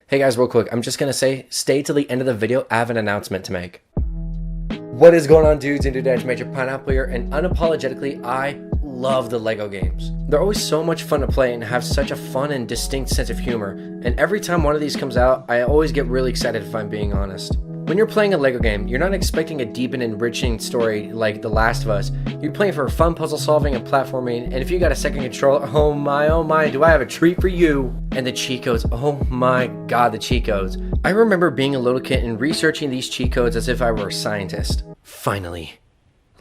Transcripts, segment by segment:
Hey guys, real quick, I'm just gonna say, stay till the end of the video, I have an announcement to make. What is going on, dudes and dudettes? Major Pineapple here, and unapologetically, I love the LEGO games. They're always so much fun to play and have such a fun and distinct sense of humor, and every time one of these comes out, I always get really excited if I'm being honest. When you're playing a LEGO game, you're not expecting a deep and enriching story like The Last of Us. You're playing for fun puzzle solving and platforming, and if you got a second controller, oh my, do I have a treat for you. And the cheat codes, oh my god, the cheat codes. I remember being a little kid and researching these cheat codes as if I were a scientist. Finally,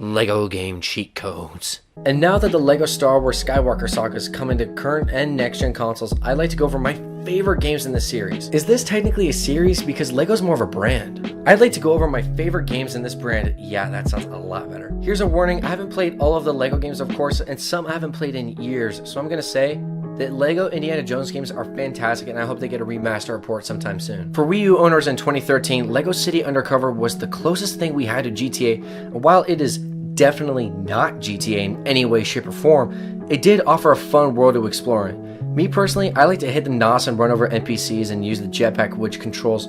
LEGO game cheat codes. And now that the LEGO Star Wars Skywalker saga is coming to current and next gen consoles, I'd like to go over my favorite games in this series. Is this technically a series? Because LEGO's more of a brand. I'd like to go over my favorite games in this brand. Yeah, that sounds a lot better. Here's a warning, I haven't played all of the LEGO games, of course, and some I haven't played in years, so I'm gonna say that LEGO Indiana Jones games are fantastic, and I hope they get a remaster report sometime soon. For Wii U owners in 2013, LEGO City Undercover was the closest thing we had to GTA, and while it is definitely not GTA in any way, shape, or form, it did offer a fun world to explore. Me personally, I like to hit the NOS and run over NPCs and use the jetpack, which controls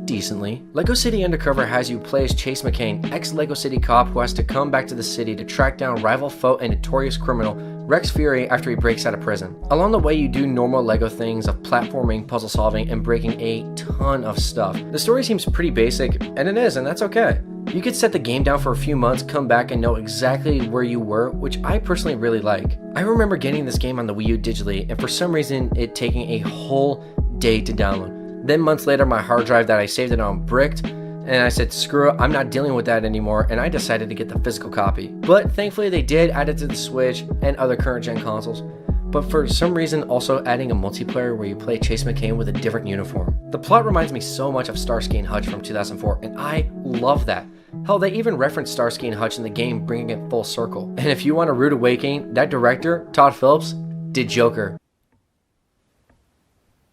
decently. LEGO City Undercover has you play as Chase McCain, ex-LEGO City cop who has to come back to the city to track down rival foe and notorious criminal Rex Fury after he breaks out of prison. Along the way, you do normal LEGO things of platforming, puzzle solving, and breaking a ton of stuff. The story seems pretty basic, and it is, and that's okay. You could set the game down for a few months, come back, and know exactly where you were, which I personally really like. I remember getting this game on the Wii U digitally, and for some reason, it taking a whole day to download. Then months later, my hard drive that I saved it on bricked, and I said, screw it, I'm not dealing with that anymore, and I decided to get the physical copy. But thankfully they did add it to the Switch and other current gen consoles. But for some reason also adding a multiplayer where you play Chase McCain with a different uniform. The plot reminds me so much of Starsky and Hutch from 2004, and I love that. Hell, they even referenced Starsky and Hutch in the game, bringing it full circle. And if you want a rude awakening, that director, Todd Phillips, did Joker.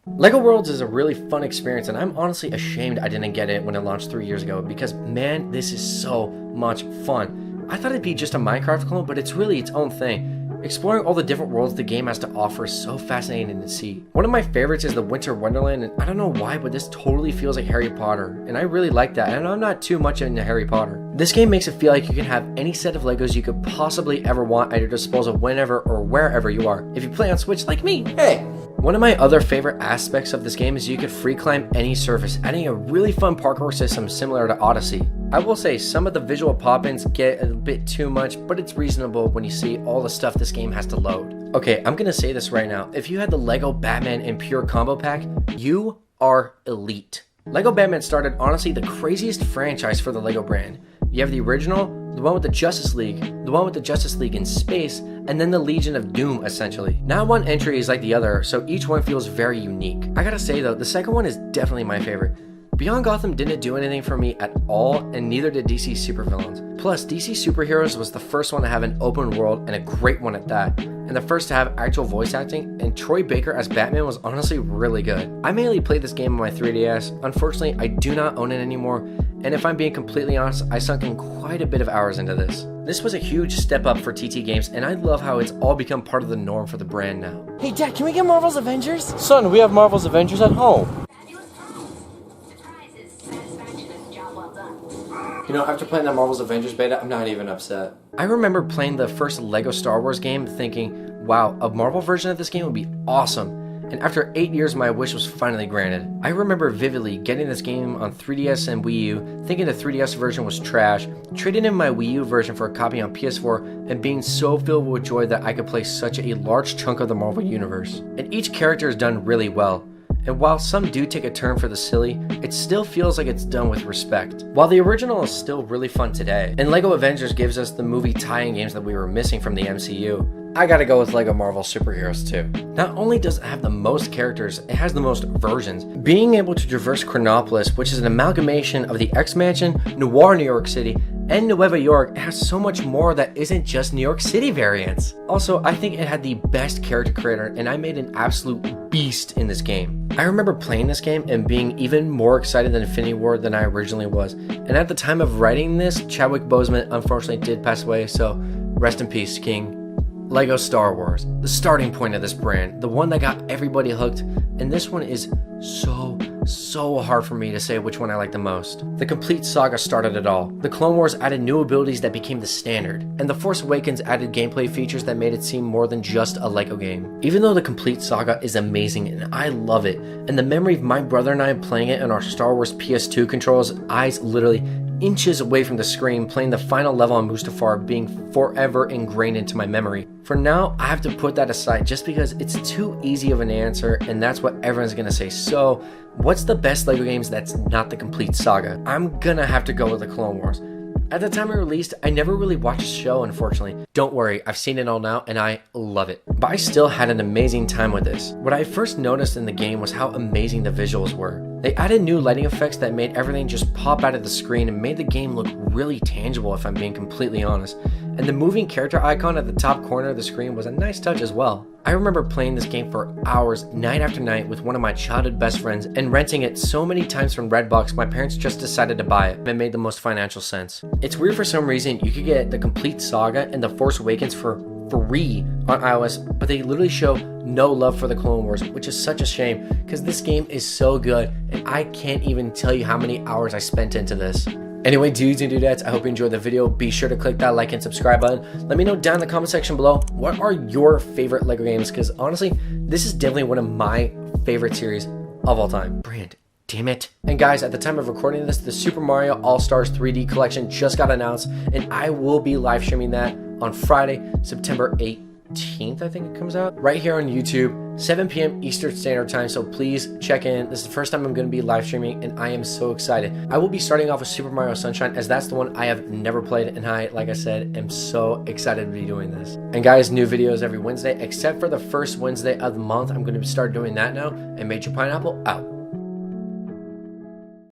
LEGO Worlds is a really fun experience, and I'm honestly ashamed I didn't get it when it launched 3 years ago, because man, this is so much fun. I thought it'd be just a Minecraft clone, but it's really its own thing. Exploring all the different worlds the game has to offer is so fascinating to see. One of my favorites is the Winter Wonderland, and I don't know why, but this totally feels like Harry Potter, and I really like that, and I'm not too much into Harry Potter. This game makes it feel like you can have any set of LEGOs you could possibly ever want at your disposal whenever or wherever you are, if you play on Switch like me. Hey! One of my other favorite aspects of this game is you can free climb any surface, adding a really fun parkour system similar to Odyssey. I will say some of the visual pop-ins get a bit too much, but it's reasonable when you see all the stuff this game has to load. Okay, I'm gonna say this right now. If you had the LEGO Batman and Pure combo pack, you are elite. LEGO Batman started honestly the craziest franchise for the LEGO brand. You have the original, the one with the Justice League, the one with the Justice League in space, and then the Legion of Doom, essentially. Not one entry is like the other, so each one feels very unique. I gotta say though, the second one is definitely my favorite. Beyond Gotham didn't do anything for me at all, and neither did DC Supervillains. Plus, DC Superheroes was the first one to have an open world, and a great one at that, and the first to have actual voice acting, and Troy Baker as Batman was honestly really good. I mainly played this game on my 3DS. Unfortunately, I do not own it anymore, and if I'm being completely honest, I sunk in quite a bit of hours into this. This was a huge step up for TT Games, and I love how it's all become part of the norm for the brand now. Hey Dad, can we get Marvel's Avengers? Son, we have Marvel's Avengers at home. You know, after playing that Marvel's Avengers beta, I'm not even upset. I remember playing the first LEGO Star Wars game thinking, wow, a Marvel version of this game would be awesome. And after 8 years, my wish was finally granted. I remember vividly getting this game on 3DS and Wii U, thinking the 3DS version was trash, trading in my Wii U version for a copy on PS4, and being so filled with joy that I could play such a large chunk of the Marvel Universe. And each character is done really well. And while some do take a turn for the silly, it still feels like it's done with respect. While the original is still really fun today, and LEGO Avengers gives us the movie tie-in games that we were missing from the MCU, I gotta go with LEGO Marvel Superheroes too. Not only does it have the most characters, it has the most versions. Being able to traverse Chronopolis, which is an amalgamation of the X-Mansion, Noir New York City, and Nueva York, it has so much more that isn't just New York City variants. Also, I think it had the best character creator, and I made an absolute beast in this game. I remember playing this game and being even more excited than Infinity War than I originally was. And at the time of writing this, Chadwick Boseman unfortunately did pass away, so rest in peace, King. LEGO Star Wars, the starting point of this brand, the one that got everybody hooked, and this one is so so hard for me to say which one I like the most. The complete saga started it all. The Clone Wars added new abilities that became the standard, and The Force Awakens added gameplay features that made it seem more than just a LEGO game. Even though the complete saga is amazing and I love it, and the memory of my brother and I playing it on our Star Wars PS2 controls, eyes literally inches away from the screen, playing the final level on Mustafar being forever ingrained into my memory. For now, I have to put that aside just because it's too easy of an answer, and that's what everyone's gonna say. So, what's the best LEGO games that's not the complete saga? I'm gonna have to go with the Clone Wars. At the time it released, I never really watched the show, unfortunately. Don't worry, I've seen it all now and I love it. But I still had an amazing time with this. What I first noticed in the game was how amazing the visuals were. They added new lighting effects that made everything just pop out of the screen and made the game look really tangible, if I'm being completely honest. And the moving character icon at the top corner of the screen was a nice touch as well. I remember playing this game for hours, night after night, with one of my childhood best friends and renting it so many times from Redbox my parents just decided to buy it, and it made the most financial sense. It's weird for some reason you could get the complete saga and The Force Awakens for free on iOS, but they literally show no love for the Clone Wars, which is such a shame because this game is so good and I can't even tell you how many hours I spent into this. Anyway, dudes and dudettes, I hope you enjoyed the video. Be sure to click that like and subscribe button. Let me know down in the comment section below, what are your favorite LEGO games? Because honestly, this is definitely one of my favorite series of all time. Brand, damn it. And guys, at the time of recording this, the Super Mario All-Stars 3D collection just got announced, and I will be live streaming that on Friday, September 18th, I think it comes out, right here on YouTube, 7 p.m. Eastern Standard Time, so please check in. This is the first time I'm going to be live streaming, and I am so excited. I will be starting off with Super Mario Sunshine, as that's the one I have never played, and I, like I said, am so excited to be doing this. And guys, new videos every Wednesday, except for the first Wednesday of the month. I'm going to start doing that now, and Major Pineapple out.